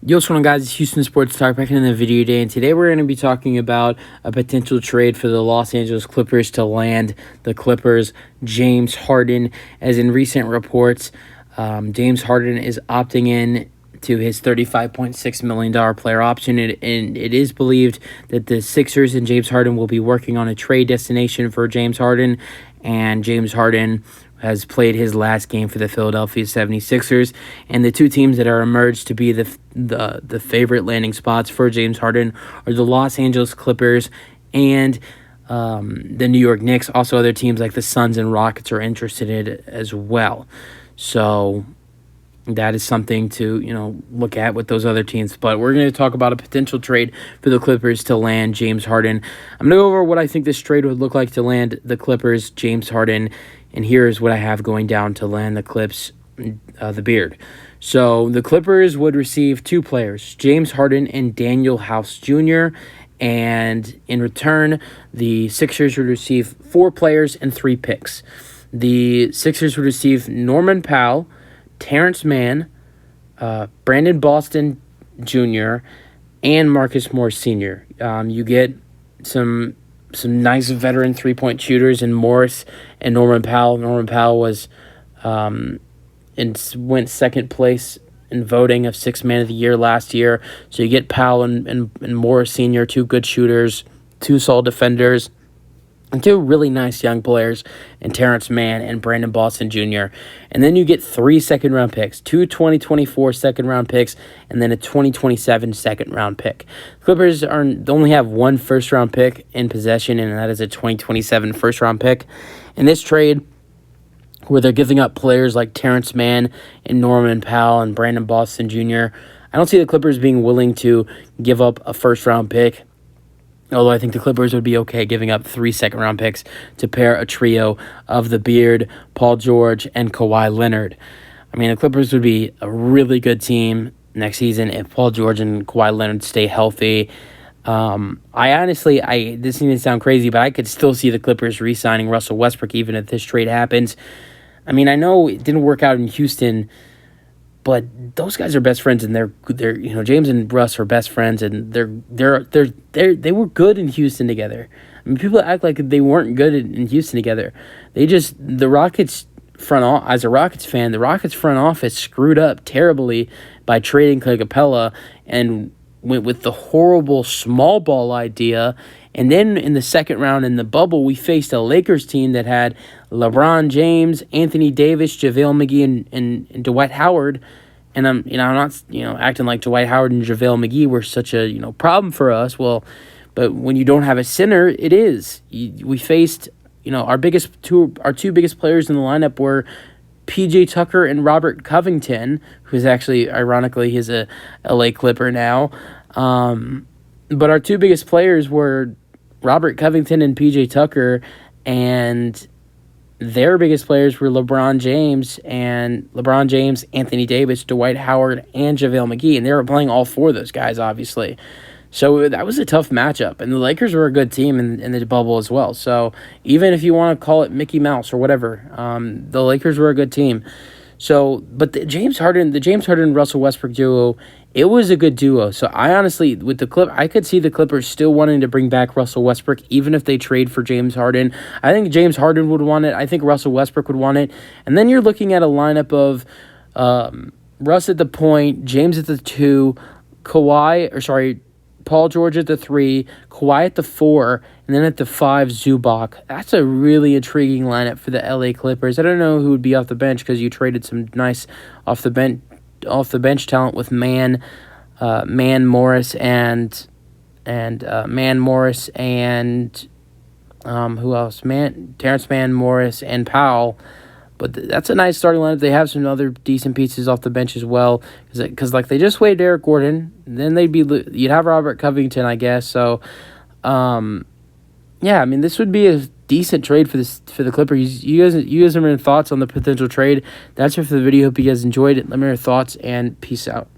Yo, what's going on, guys? It's Houston Sports Talk back in the video today, and today we're going to be talking about a potential trade for the Los Angeles Clippers to land the Clippers' James Harden. As in recent reports, James Harden is opting in to his $35.6 million player option, and it is believed that the Sixers and James Harden will be working on a trade destination for James Harden, and James Harden has played his last game for the Philadelphia 76ers, and the two teams that are emerged to be the favorite landing spots for James Harden are the Los Angeles Clippers and the New York Knicks. Also, other teams like the Suns and Rockets are interested in it as well. So that is something to look at with those other teams. But we're going to talk about a potential trade for the Clippers to land James Harden. I'm going to go over what I think this trade would look like to land the Clippers James Harden, and here's what I have going down to land the Clips the Beard. So the Clippers would receive two players, James Harden and Daniel House Jr., and in return, the Sixers would receive 4 players and 3 picks. The Sixers would receive Norman Powell, Terrence Mann, Brandon Boston Jr., and Marcus Morris Sr. You get some nice veteran three-point shooters in Morris and Norman Powell. Norman Powell was went second place in voting of Sixth Man of the Year last year. So you get Powell and Morris Sr., 2 good shooters, 2 solid defenders, and 2 really nice young players in Terrence Mann and Brandon Boston Jr. And then you get 3 second-round picks, 2 2024 second-round picks, and then a 2027 second-round pick. Clippers only have 1 first-round pick in possession, and that is a 2027 first-round pick. In this trade, where they're giving up players like Terrence Mann and Norman Powell and Brandon Boston Jr., I don't see the Clippers being willing to give up a first-round pick, although I think the Clippers would be okay giving up 3 second-round picks to pair a trio of the Beard, Paul George, and Kawhi Leonard. I mean, the Clippers would be a really good team next season if Paul George and Kawhi Leonard stay healthy. This doesn't sound crazy, but I could still see the Clippers re-signing Russell Westbrook even if this trade happens. I mean, I know it didn't work out in Houston, but those guys are best friends, and they're James and Russ are best friends, and they were good in Houston together. I mean, people act like they weren't good in Houston together. The Rockets as a Rockets fan, the Rockets front office screwed up terribly by trading Clay Capella and went with the horrible small ball idea. And then in the second round in the bubble, we faced a Lakers team that had LeBron James, Anthony Davis, JaVale McGee, and Dwight Howard. And I'm not acting like Dwight Howard and JaVale McGee were such a problem for us. Well, but when you don't have a center, it is. We faced our two biggest players in the lineup were PJ Tucker and Robert Covington, who's actually, ironically, he's a LA Clipper now. But our 2 biggest players were Robert Covington and PJ Tucker, and their biggest players were LeBron James, Anthony Davis, Dwight Howard, and JaVale McGee, and they were playing all 4 of those guys, obviously. So that was a tough matchup, and the Lakers were a good team in the bubble as well. So even if you want to call it Mickey Mouse or whatever, the Lakers were a good team. So, but the James Harden Russell Westbrook duo, it was a good duo. So I honestly, I could see the Clippers still wanting to bring back Russell Westbrook, even if they trade for James Harden. I think James Harden would want it. I think Russell Westbrook would want it. And then you're looking at a lineup of Russ at the point, James at the 2, Paul George at the 3, Kawhi at the 4, and then at the 5, Zubac. That's a really intriguing lineup for the LA Clippers. I don't know who would be off the bench because you traded some nice off the bench talent with Morris and who else? Terrence Mann, Morris, and Powell. But that's a nice starting lineup. They have some other decent pieces off the bench as well. Because they just waived Eric Gordon. Then you'd have Robert Covington, I guess. So, this would be a decent trade for the Clippers. You guys have any thoughts on the potential trade? That's it for the video. Hope you guys enjoyed it. Let me know your thoughts, and peace out.